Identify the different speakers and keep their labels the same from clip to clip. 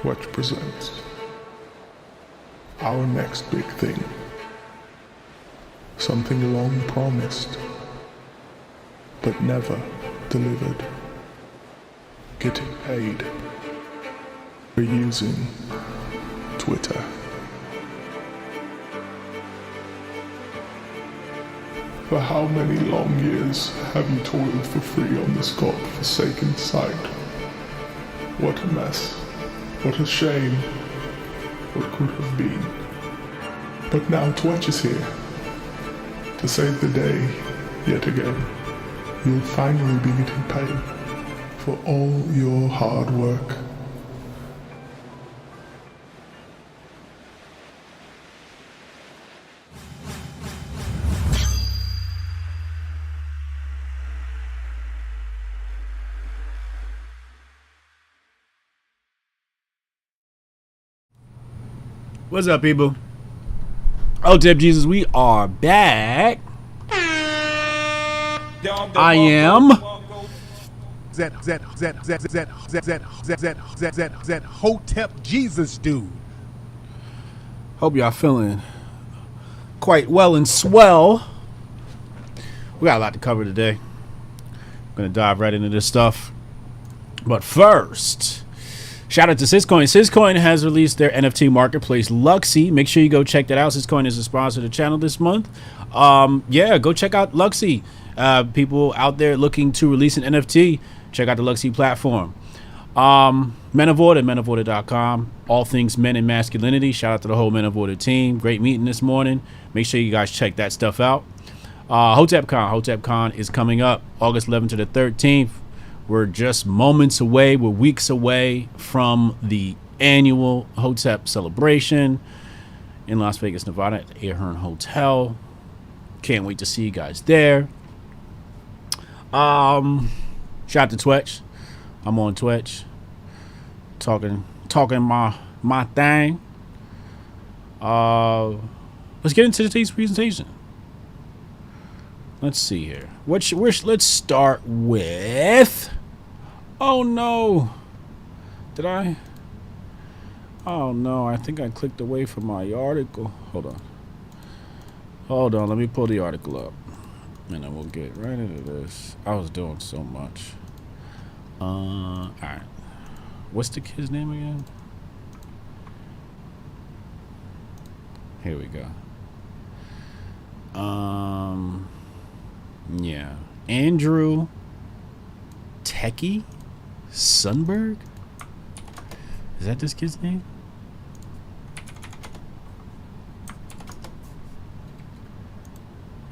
Speaker 1: Twitch presents our next big thing. Something long promised, but never delivered. Getting paid for using Twitter. For how many long years have you toiled for free on this God-forsaken site? What a mess. What a shame. What could have been. But now Twitch is here to save the day yet again. You'll finally be getting paid for all your hard work.
Speaker 2: What's up, people? Hotep Jesus, we are back. I am
Speaker 3: Hotep Jesus dude.
Speaker 2: Hope y'all feeling quite well and swell. We got a lot to cover today. I'm gonna dive right into this stuff. But first, shout out to Syscoin. Syscoin has released their NFT marketplace, Luxy. Make sure you go check that out. Syscoin is a sponsor of the channel this month. Yeah, go check out Luxy. People out there looking to release an NFT, check out the Luxy platform. Men of Order, menoforder.com. All things men and masculinity. Shout out to the whole Men of Order team. Great meeting this morning. Make sure you guys check that stuff out. HotepCon. HotepCon is coming up August 11th to the 13th. We're just moments away. We're weeks away from the annual Hotep celebration in Las Vegas, Nevada at the Ahern Hotel. Can't wait to see you guys there. Shout out to Twitch. I'm on Twitch. Talking my thing. Let's get into today's presentation. Let's see here. Let's start with. Oh no! Did I? Oh no! I think I clicked away from my article. Hold on. Let me pull the article up, and then we'll get right into this. I was doing so much. All right. What's the kid's name again? Here we go. Yeah. Andrew Tekle Sundberg? Is that this kid's name?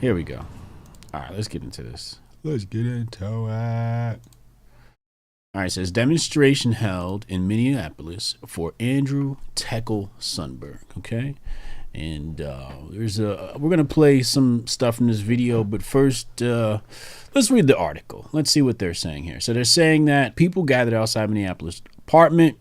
Speaker 2: Here we go. All right, let's get into this. Let's get into it. All right, it says demonstration held in Minneapolis for Andrew Tekle Sundberg. Okay. And we're gonna play some stuff in this video, but first let's read the article. Let's see what they're saying here. So they're saying that people gathered outside Minneapolis apartment,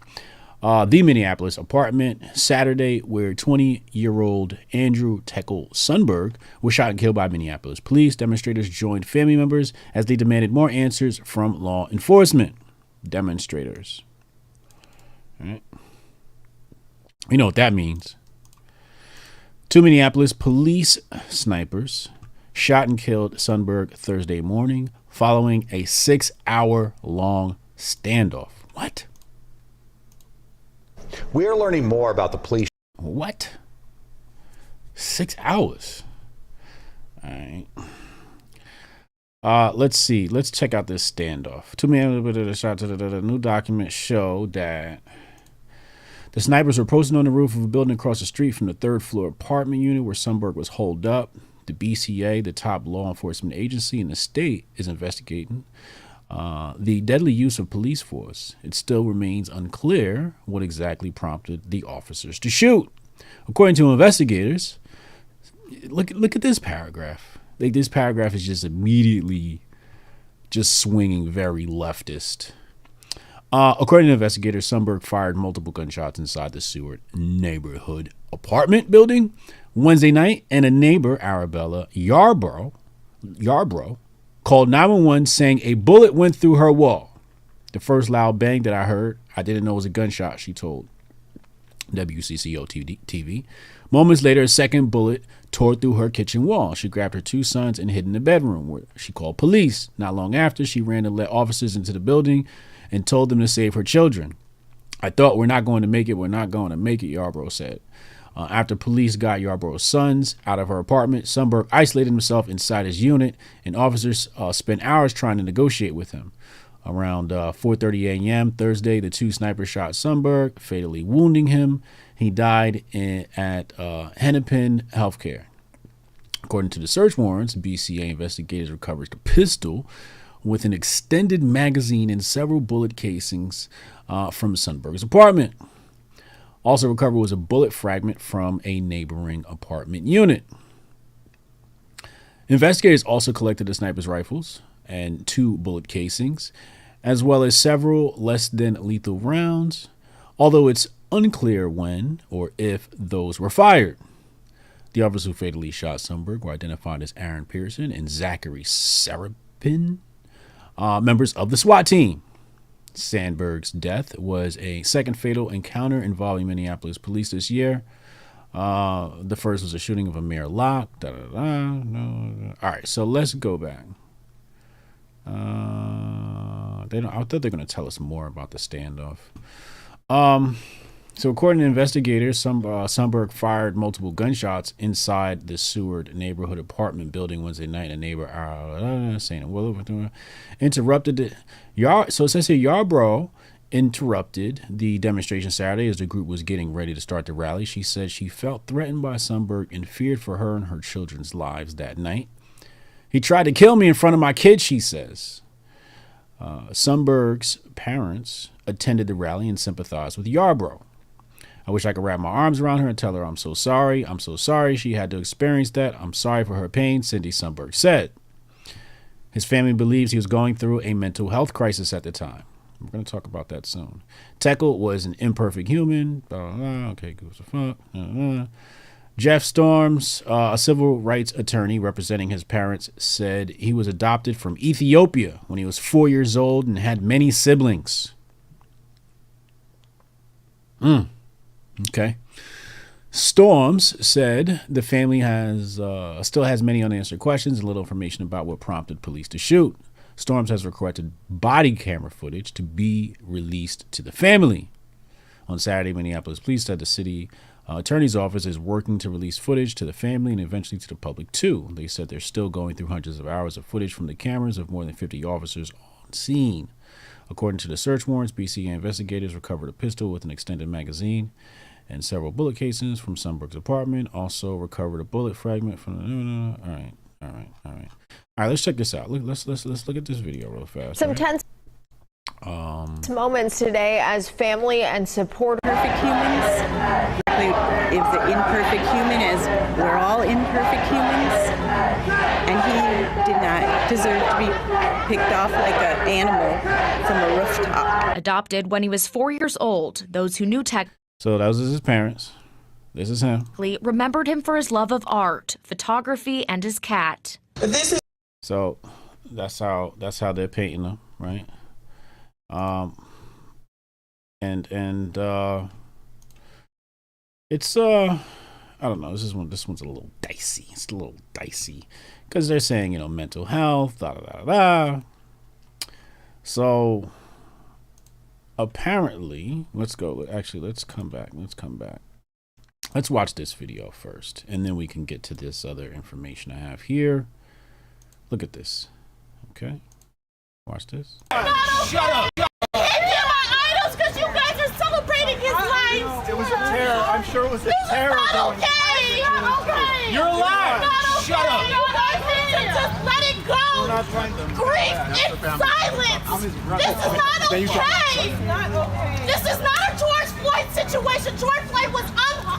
Speaker 2: the Minneapolis apartment Saturday, where 20-year-old Andrew Tekle Sundberg was shot and killed by Minneapolis police. Demonstrators joined family members as they demanded more answers from law enforcement. Demonstrators. All right. You know what that means. Two Minneapolis police snipers shot and killed Sundberg Thursday morning following a 6-hour-long standoff. What?
Speaker 4: We are learning more about the police.
Speaker 2: What? 6 hours. All right. Let's see. Let's check out this standoff. Two Minneapolis shot. New documents show that the snipers were posted on the roof of a building across the street from the third-floor apartment unit where Sundberg was holed up. The BCA, the top law enforcement agency in the state, is investigating the deadly use of police force. It still remains unclear what exactly prompted the officers to shoot. According to investigators, look at this paragraph. This paragraph is just immediately just swinging very leftist. According to investigators, Sundberg fired multiple gunshots inside the Seward neighborhood apartment building Wednesday night, and a neighbor, Arabella Yarbrough, called 911 saying a bullet went through her wall. The first loud bang that I heard, I didn't know it was a gunshot, she told WCCO TV. Moments later, a second bullet tore through her kitchen wall. She grabbed her 2 sons and hid in the bedroom, where she called police. Not long after, she ran to let officers into the building and told them to save her children. I thought, we're not going to make it. We're not going to make it, Yarbrough said. After police got Yarbrough's sons out of her apartment, Sundberg isolated himself inside his unit, and officers spent hours trying to negotiate with him. Around 4:30 a.m. Thursday, the 2 snipers shot Sundberg, fatally wounding him. He died at Hennepin Healthcare. According to the search warrants, BCA investigators recovered a pistol with an extended magazine and several bullet casings from Sundberg's apartment. Also recovered was a bullet fragment from a neighboring apartment unit. Investigators also collected the sniper's rifles and 2 bullet casings, as well as several less than lethal rounds, although it's unclear when or if those were fired. The officers who fatally shot Sundberg were identified as Aaron Pearson and Zachary Sarapin, members of the SWAT team. Sandberg's death was a second fatal encounter involving Minneapolis police this year. The first was a shooting of Amir Locke. All right, so let's go back. I thought they were going to tell us more about the standoff. So according to investigators, Sundberg fired multiple gunshots inside the Seward neighborhood apartment building Wednesday night. A neighbor, interrupted it. So it says here, Yarbrough interrupted the demonstration Saturday as the group was getting ready to start the rally. She said she felt threatened by Sundberg and feared for her and her children's lives that night. He tried to kill me in front of my kids, she says. Sundberg's parents attended the rally and sympathized with Yarbrough. I wish I could wrap my arms around her and tell her I'm so sorry. I'm so sorry she had to experience that. I'm sorry for her pain, Cindy Sundberg said. His family believes he was going through a mental health crisis at the time. We're going to talk about that soon. Tekle was an imperfect human. Okay, gives a fuck. Jeff Storms, a civil rights attorney representing his parents, said he was adopted from Ethiopia when he was 4 years old and had many siblings. Okay. Storms said the family still has many unanswered questions and little information about what prompted police to shoot. Storms has requested body camera footage to be released to the family. On Saturday, Minneapolis police said the city attorney's office is working to release footage to the family and eventually to the public too. They said they're still going through hundreds of hours of footage from the cameras of more than 50 officers on scene. According to the search warrants, BCA investigators recovered a pistol with an extended magazine and several bullet casings from Sundberg's apartment. Also recovered a bullet fragment from the... All right. Let's check this out. Let's look at this video real fast.
Speaker 5: Some tense moments today as family and support.
Speaker 6: Perfect humans. If the imperfect human is, we're all imperfect humans, and he did not deserve to be picked off like an animal from a rooftop.
Speaker 7: Adopted when he was 4 years old, those who knew Tekle
Speaker 2: So that was his parents. This is him.
Speaker 7: remembered him for his love of art, photography, and his cat.
Speaker 2: So that's how they're painting him, right? It's I don't know. This one's a little dicey. It's a little dicey because they're saying, mental health, So apparently, let's come back. Let's watch this video first, and then we can get to this other information I have here. Look at this. Okay, watch this.
Speaker 8: Shut up! You're my idols because you guys are celebrating his life.
Speaker 3: It was a terror. I'm sure it was a terror.
Speaker 8: Not okay. Not okay.
Speaker 3: You're alive.
Speaker 8: Okay.
Speaker 3: Shut up.
Speaker 8: You guys need to just let it go.
Speaker 3: We're not trying to.
Speaker 8: Grief in silence. This is not okay. This is not a George Floyd situation. George Floyd was unarmed.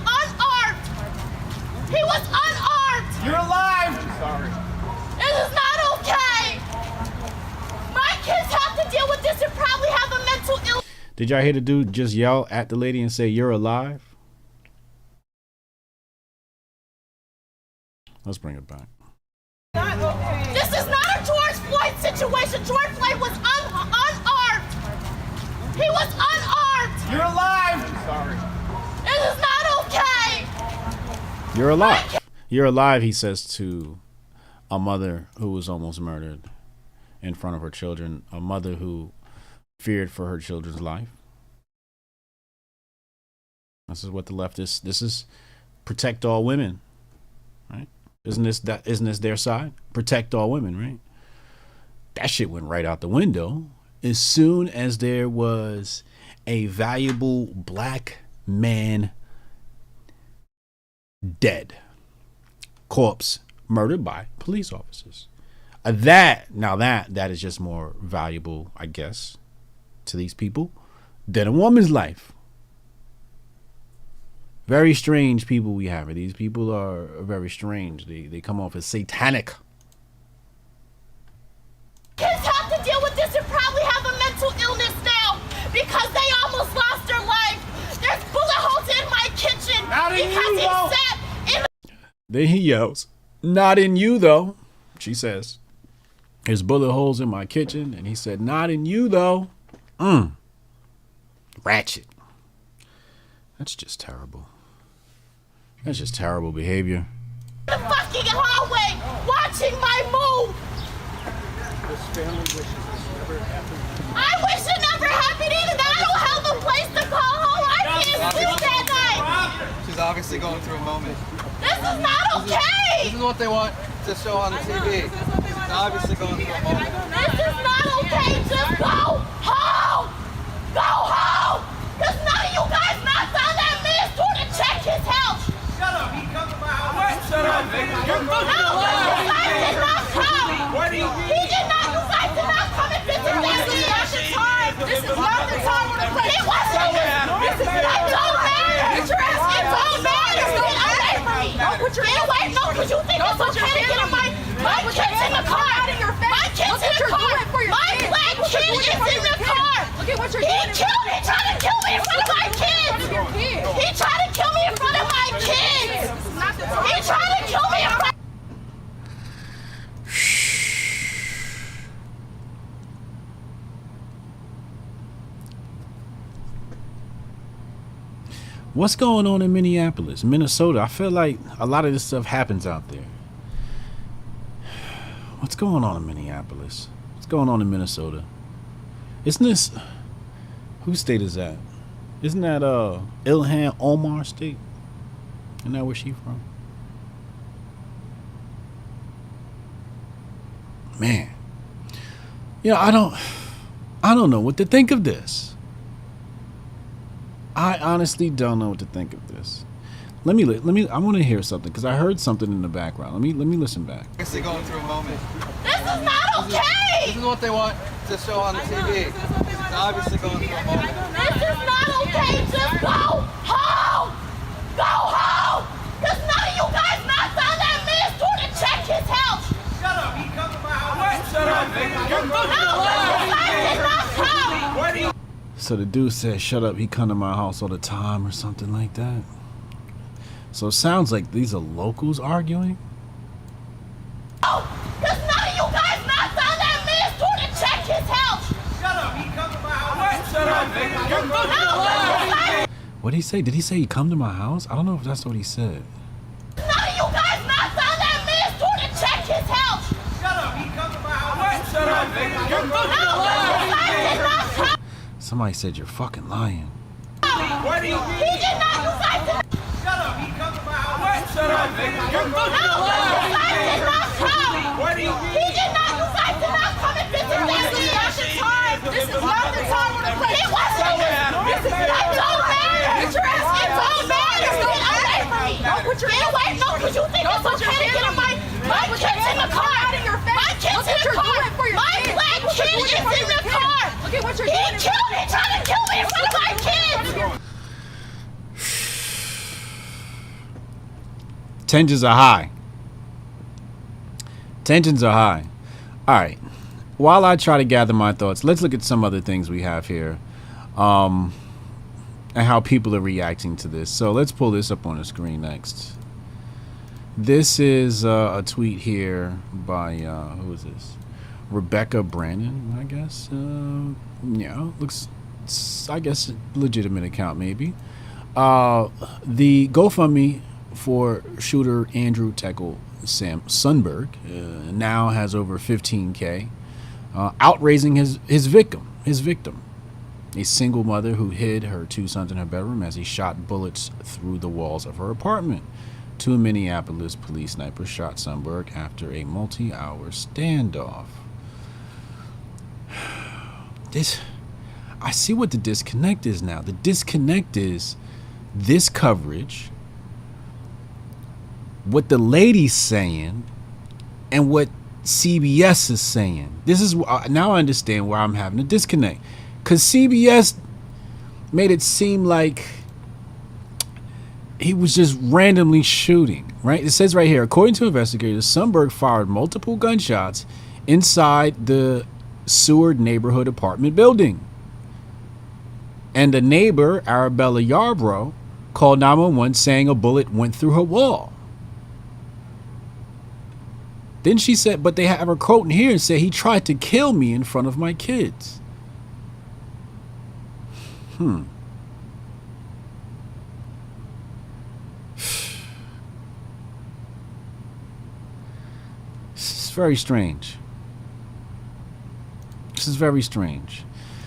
Speaker 8: He was unarmed.
Speaker 3: You're alive. Sorry.
Speaker 8: This is not okay. My kids have to deal with this and probably have a mental illness.
Speaker 2: Did y'all hear the dude just yell at the lady and say, "You're alive"? Let's bring it back.
Speaker 8: This is not a George Floyd situation. George Floyd was unarmed. He was unarmed.
Speaker 3: You're alive. Sorry.
Speaker 8: This
Speaker 2: You're alive. You're alive, he says to a mother who was almost murdered in front of her children, a mother who feared for her children's life. This is what the leftists, this is protect all women, right? Isn't this their side? Protect all women, right? That shit went right out the window as soon as there was a valuable black man dead, corpse, murdered by police officers. That is just more valuable, I guess, to these people than a woman's life. Very strange people we have. These people are very strange. They come off as satanic.
Speaker 8: Kids have to deal with this and probably have a mental illness now because they almost lost their life. There's bullet holes in my kitchen because he sat in the...
Speaker 2: Then he yells, "Not in you, though," she says. "There's bullet holes in my kitchen." And he said, "Not in you, though." Ratchet. That's just terrible. That's just terrible behavior.
Speaker 8: The fucking hallway watching my move.
Speaker 3: This family wishes this never happened.
Speaker 8: I wish it never happened either. I don't have a place to call home. I can't sleep that night.
Speaker 9: She's obviously going through a moment.
Speaker 8: This is not okay.
Speaker 9: This is what they want to show on the TV. She's obviously going through a moment.
Speaker 8: This is not okay. Just go home. Go home. Because none of you guys knocked on that man's door to check his health.
Speaker 3: Shut up, he come to my house. Shut up, nigga. You're
Speaker 8: No, you guys did not come.
Speaker 3: Why do you...
Speaker 8: He did not. You guys did not come and visit that man. This is not the time when the place. It wasn't. It don't matter. It don't matter. Get away from me. Get away. No, because you think it's okay to get on my kids in the car. My kids in the car. My black kid is in the car.
Speaker 10: Look at what you're doing.
Speaker 8: He tried to kill me in front of my kids. He tried to kill me in front of my kids. He tried to kill me in front.
Speaker 2: What's going on in Minneapolis, Minnesota? I feel like a lot of this stuff happens out there. What's going on in Minneapolis? What's going on in Minnesota? Isn't this... Whose state is that? Isn't that Ilhan Omar state? Isn't that where she from? Man. You know, I don't know what to think of this. I honestly don't know what to think of this. Let me. I want to hear something because I heard something in the background. Let me listen back.
Speaker 9: Obviously going through a moment.
Speaker 8: This is not okay.
Speaker 9: This is what they want to show on the TV. She's obviously going through a moment.
Speaker 8: This is not okay. Just go home. Go home. Because none of you guys knocked on that man's door to check his health.
Speaker 3: Shut up, he come to my house. Shut up, nigga. You're
Speaker 8: No, you guys did not come.
Speaker 3: Why do you...
Speaker 2: So the dude said, "Shut up, he come to my house all the time," or something like that. So it sounds like these are locals arguing.
Speaker 8: No, because none of you guys knocked on that man's door to check his health.
Speaker 3: Shut up, he come to my house. Shut up, nigga. You're
Speaker 8: No,
Speaker 2: What did he say? Did he say he come to my house? I don't know if that's what he said.
Speaker 8: none of you guys knocked on that man's door to check his health.
Speaker 3: Shut up, he come to my house. Shut up, nigga. You're
Speaker 8: No, you guys did not come.
Speaker 2: Somebody said you're fucking lying.
Speaker 3: Why do you...
Speaker 8: He did not. You guys did not.
Speaker 3: Shut up, he come to my house. Shut up, nigga. You're
Speaker 8: No, you guys did not come.
Speaker 3: Why do you...
Speaker 8: He did not. You guys did not come and visit that man. This is not the time when the place. It wasn't. It don't matter. It don't matter. Get away from me. Get away. No, because you think it's okay to get on my kids in the car. My kids in the car. My black kid is in the car.
Speaker 10: Look at what you're
Speaker 8: He
Speaker 10: doing.
Speaker 8: killed me. Trying to kill me in front of my kids.
Speaker 2: Tensions are high. Tensions are high. All right. While I try to gather my thoughts, let's look at some other things we have here, and how people are reacting to this. So let's pull this up on the screen next. This is a tweet here by who is this? Rebecca Brandon, I guess. Yeah, looks, I guess, legitimate account maybe. The GoFundMe for shooter Andrew Tekle Sundberg now has over 15K, outraising his victim. A single mother who hid her 2 sons in her bedroom as he shot bullets through the walls of her apartment. 2 Minneapolis police snipers shot Sundberg after a multi-hour standoff. I see what the disconnect is now. The disconnect is this coverage, what the lady's saying, and what CBS is saying. This is now I understand where I'm having a disconnect, because CBS made it seem like he was just randomly shooting, right? It says right here, according to investigators, Sundberg fired multiple gunshots inside the Seward neighborhood apartment building. And the neighbor, Arabella Yarbrough, called 911 saying a bullet went through her wall. Then she said, but they have her quote in here and say he tried to kill me in front of my kids. This is very strange. This is very strange.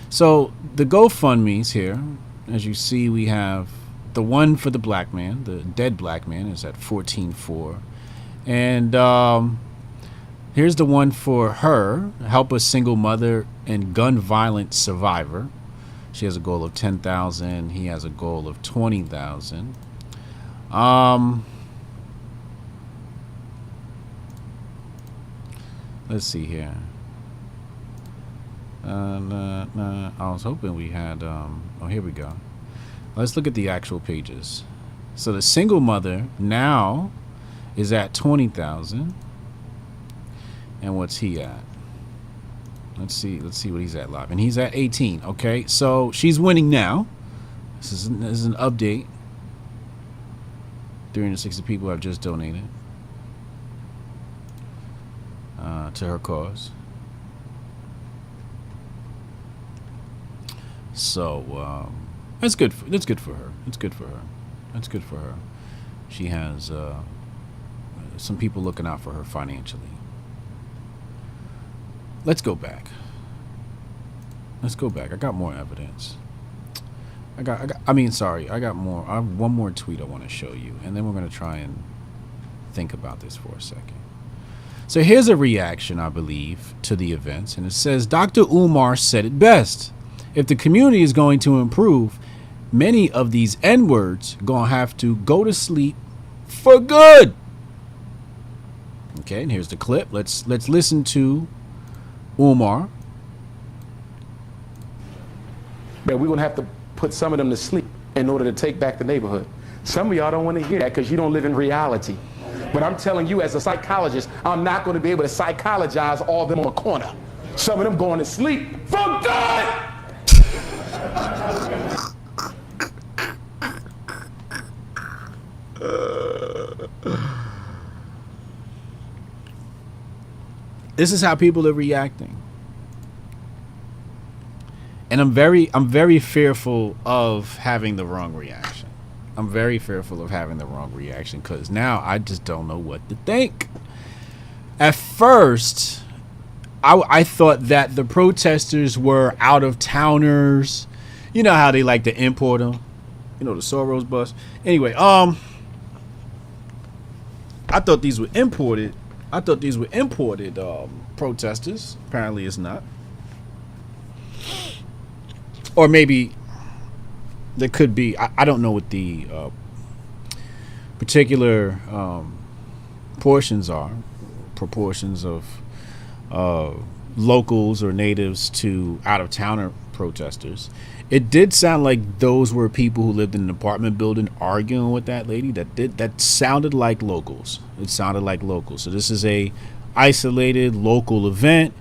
Speaker 2: So the GoFundMe's here, as you see, we have the one for the black man, the dead black man, is at $14.4, and here's the one for her, help a single mother and gun violence survivor. She has a goal of 10,000. He has a goal of 20,000. Let's see here. I was hoping we had oh, here we go. Let's look at the actual pages. So the single mother now is at 20,000, and what's he at? Let's see what he's at live, and he's at 18. Okay, so she's winning now. This is an update. 360 people have just donated to her cause. So that's good for her. It's good for her. She has some people looking out for her financially. Let's go back. I got more evidence. I got more. I have one more tweet I want to show you, and then we're going to try and think about this for a second. So here's a reaction, I believe, to the events, and it says, Dr. Umar said it best. If the community is going to improve, many of these N-words gonna have to go to sleep for good. Okay, and here's the clip. Let's listen to Umar.
Speaker 10: But we're gonna have to put some of them to sleep in order to take back the neighborhood. Some of y'all don't want to hear that because you don't live in reality. But I'm telling you, as a psychologist, I'm not going to be able to psychologize all of them on a corner. Some of them going to sleep for good.
Speaker 2: This is how people are reacting, and I'm very fearful of having the wrong reaction. I'm very fearful of having the wrong reaction because now I just don't know what to think. At first, I thought that the protesters were out-of-towners. You know how they like to import them. You know, the Soros bus. Anyway, I thought these were imported. Protesters. Apparently, it's not. Or maybe there could be. I don't know what the particular proportions of locals or natives to out-of-towner protesters. It did sound like those were people who lived in an apartment building arguing with that lady. That sounded like locals. It sounded like locals. So this is a isolated local event.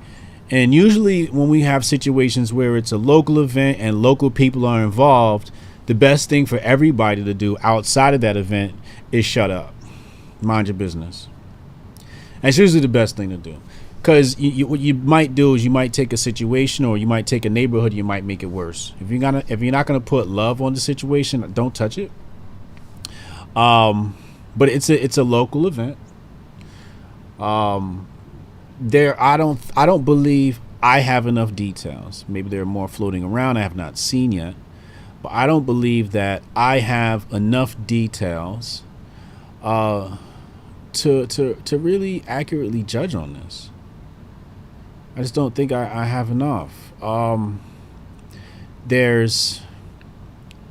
Speaker 2: And usually when we have situations where it's a local event and local people are involved, the best thing for everybody to do outside of that event is shut up. Mind your business. That's usually the best thing to do. Because what you might do is you might take a situation or you might take a neighborhood, you might make it worse. If you're not gonna put love on the situation, don't touch it. but it's a local event. I don't believe I have enough details. Maybe there are more floating around I have not seen yet, but I don't believe that I have enough details to really accurately judge on this. I just don't think I have enough. There's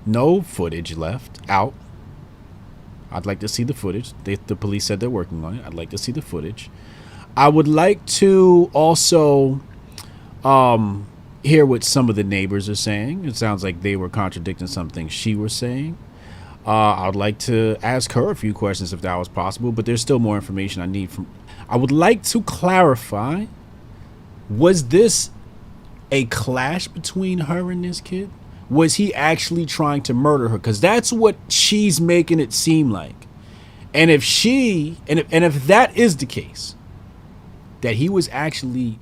Speaker 2: no footage left out. I'd like to see the footage. The police said they're working on it. I'd like to see the footage. I would like to also hear what some of the neighbors are saying. It sounds like they were contradicting something she was saying. I'd like to ask her a few questions if that was possible, but there's still more information I need from. I would like to clarify, was this a clash between her and this kid? Was he actually trying to murder her? Because that's what she's making it seem like. And if if that is the case, that he was actually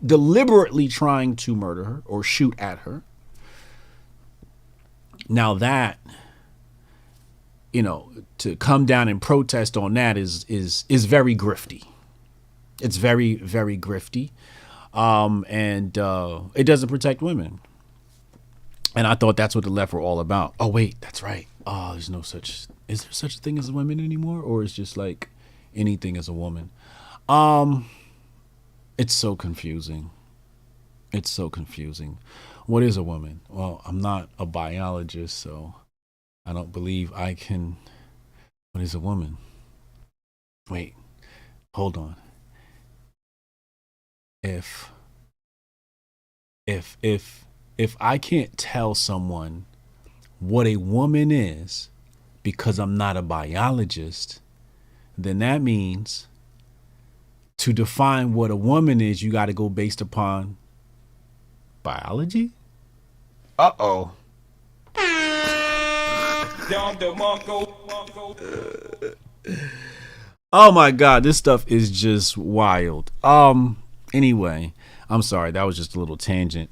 Speaker 2: deliberately trying to murder her or shoot at her, now that, to come down and protest on that is very grifty. It's very, very grifty. And it doesn't protect women. And I thought that's what the left were all about. Oh, wait, that's right. Oh, is there such a thing as women anymore? Or is just like anything as a woman? It's so confusing. It's so confusing. What is a woman? Well, I'm not a biologist, so I don't believe I can. What is a woman? Wait, hold on. If I can't tell someone what a woman is because I'm not a biologist, then that means to define what a woman is, you got to go based upon biology? Uh-oh. Oh my God, this stuff is just wild. Anyway, I'm sorry, that was just a little tangent.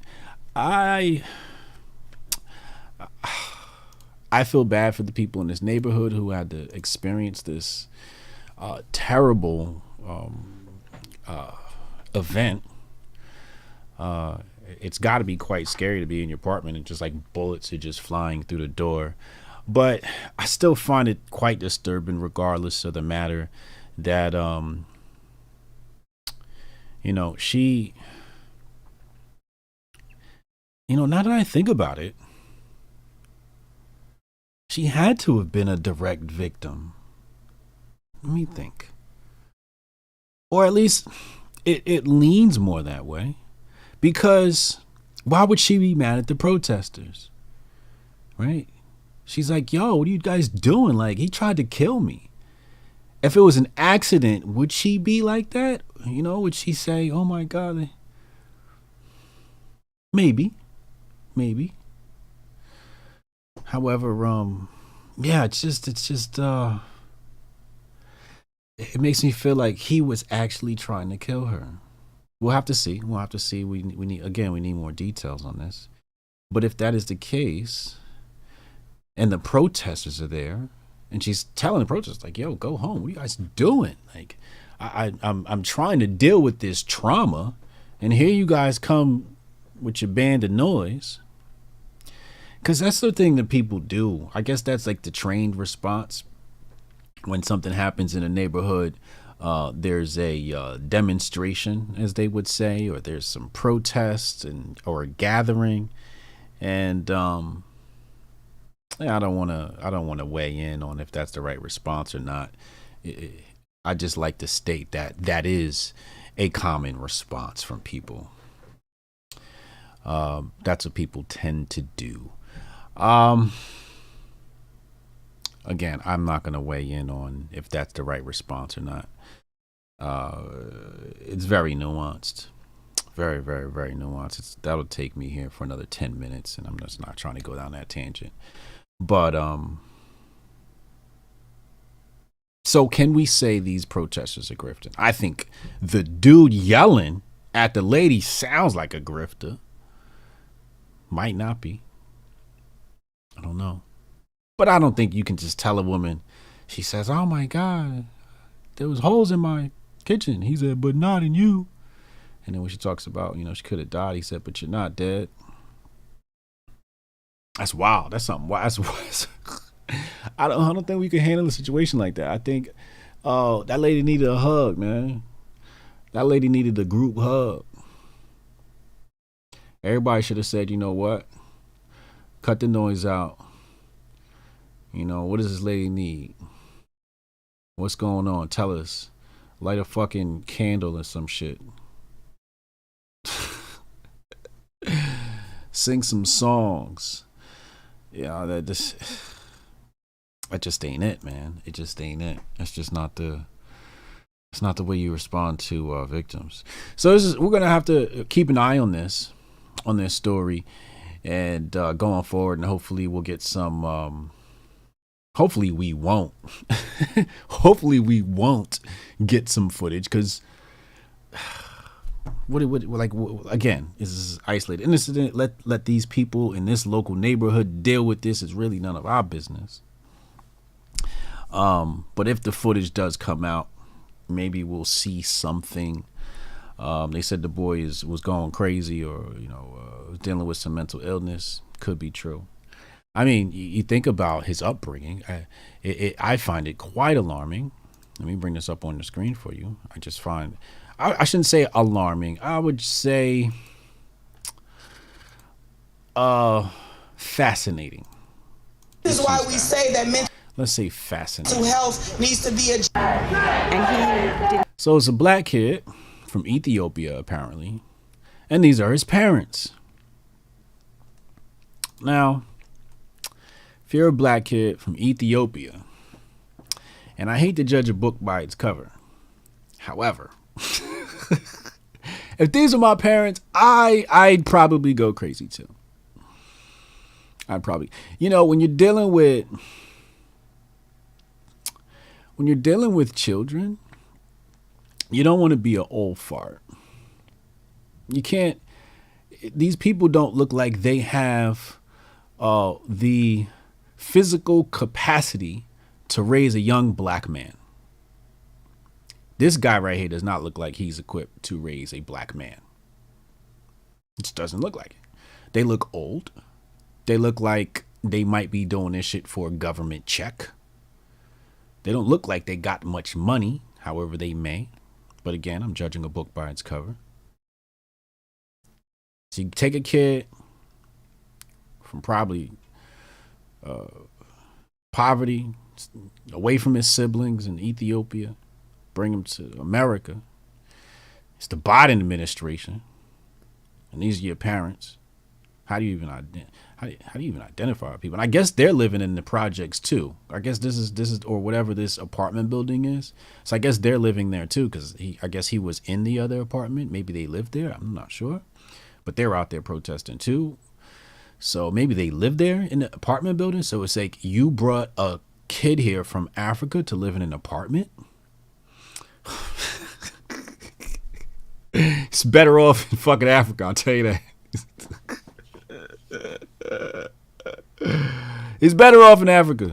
Speaker 2: I feel bad for the people in this neighborhood who had to experience this terrible event. It's got to be quite scary to be in your apartment and just like bullets are just flying through the door. But I still find it quite disturbing, regardless of the matter, that she, now that I think about it, she had to have been a direct victim. Let me think. Or at least it leans more that way. Because why would she be mad at the protesters? Right? She's like, yo, what are you guys doing? Like, he tried to kill me. If it was an accident, would she be like that? Would she say, oh my God? Maybe. However, yeah, it makes me feel like he was actually trying to kill her. We'll have to see. We need more details on this. But if that is the case, and the protesters are there, and she's telling the protesters, like, yo, go home. What are you guys doing? Like, I'm trying to deal with this trauma, and here you guys come with your band of noise. Because that's the thing that people do. I guess that's like the trained response. When something happens in a neighborhood, there's a demonstration, as they would say, or there's some protests or a gathering, and I don't want to weigh in on if that's the right response or not. I just like to state that is a common response from people. That's what people tend to do. Again, I'm not going to weigh in on if that's the right response or not. It's very nuanced. Very, very, very nuanced. That'll take me here for another 10 minutes, and I'm just not trying to go down that tangent. But, so can we say these protesters are grifting? I think the dude yelling at the lady sounds like a grifter. Might not be. I don't know. But I don't think you can just tell a woman She says, "Oh my God, there was holes in my kitchen." He said, "But not in you." And then when she talks about, she could have died, he said, "But you're not dead." That's wild. That's something wild. I don't think we can handle a situation like that. I think that lady needed a hug, man. That lady needed a group hug. Everybody should have said, "You know what? Cut the noise out. What does this lady need? What's going on? Tell us. Light a fucking candle or some shit. Sing some songs." That just ain't it, man. It just ain't it. That's just not the. It's not the way you respond to victims. So we're gonna have to keep an eye on this story, and going forward, and hopefully we'll get some. Hopefully we won't. Hopefully we won't get some footage, because again, this is isolated incident. Let these people in this local neighborhood deal with this. It's really none of our business. But if the footage does come out, maybe we'll see something. They said the boy was going crazy, or dealing with some mental illness. Could be true. I mean, you think about his upbringing. I find it quite alarming. Let me bring this up on the screen for you. I shouldn't say alarming. I would say fascinating.
Speaker 11: This is why we say that mental
Speaker 2: Let's say fascinating.
Speaker 11: health needs to be
Speaker 2: So it's a black kid from Ethiopia, apparently, and these are his parents. Now, if you're a black kid from Ethiopia, and I hate to judge a book by its cover, however, if these are my parents, I'd probably go crazy too. I'd probably, when you're dealing with children, you don't want to be an old fart. You can't. These people don't look like they have the physical capacity to raise a young black man. This guy right here does not look like he's equipped to raise a black man. It just doesn't look like it. They look old. They look like they might be doing this shit for a government check. They don't look like they got much money, however they may. But again, I'm judging a book by its cover. So you take a kid from probably poverty, away from his siblings in Ethiopia, bring him to America. It's the Biden administration, and these are your parents. How do you even identify people? And I guess they're living in the projects too. I guess this is or whatever this apartment building is. So I guess they're living there too, because I guess he was in the other apartment. Maybe they lived there. I'm not sure, but they're out there protesting too. So maybe they live there in the apartment building. So it's like you brought a kid here from Africa to live in an apartment. It's better off in fucking Africa, I'll tell you that. It's better off in Africa.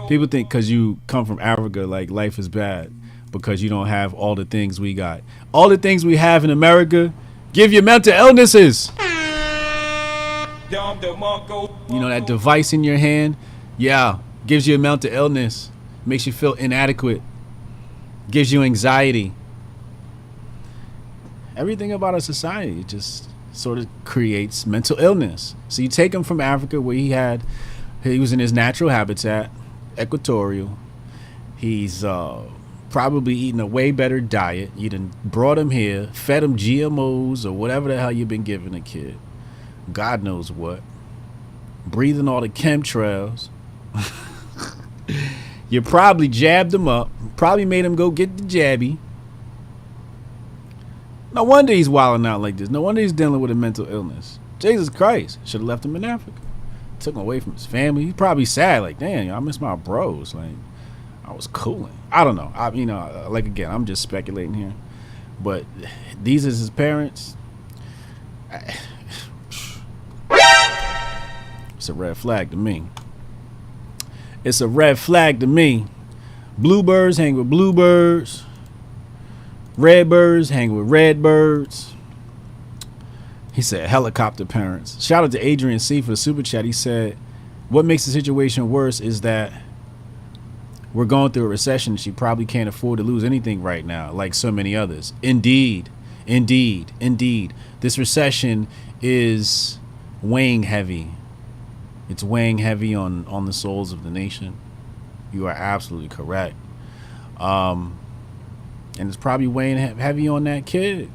Speaker 2: People think because you come from Africa, like life is bad because you don't have all the things we got. All the things we have in America give you mental illnesses. That device in your hand, gives you a mental illness, makes you feel inadequate, gives you anxiety. Everything about our society just sort of creates mental illness. So you take him from Africa where he was in his natural habitat, equatorial. He's probably eating a way better diet. You done brought him here, fed him GMOs or whatever the hell you've been giving a kid. God knows what. Breathing all the chemtrails. You probably jabbed him up. Probably made him go get the jabby. No wonder he's wilding out like this. No wonder he's dealing with a mental illness. Jesus Christ. Should have left him in Africa. Took him away from his family. He's probably sad. Like, damn, I miss my bros. Like, I was cooling. I don't know. Again, I'm just speculating here. But these is his parents. It's a red flag to me. It's a red flag to me. Bluebirds hang with bluebirds. Redbirds hang with redbirds. He said helicopter parents. Shout out to Adrian C for the super chat. He said, what makes the situation worse is that we're going through a recession. She probably can't afford to lose anything right now, like so many others. Indeed. This recession is weighing heavy. It's weighing heavy on the souls of the nation. You are absolutely correct. And it's probably weighing heavy on that kid.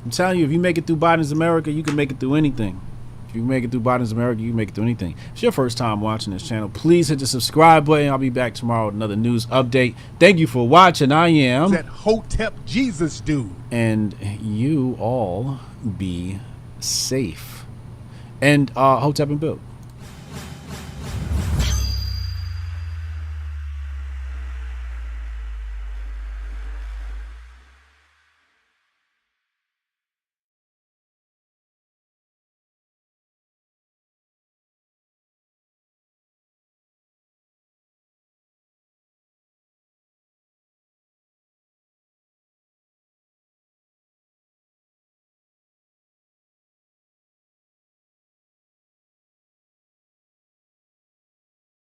Speaker 2: I'm telling you, if you make it through Biden's America, you can make it through anything. If you make it through Biden's America, you can make it through anything. If it's your first time watching this channel, please hit the subscribe button. I'll be back tomorrow with another news update. Thank you for watching. I am
Speaker 12: that Hotep Jesus dude.
Speaker 2: And you all be safe. And Hotep and Bill.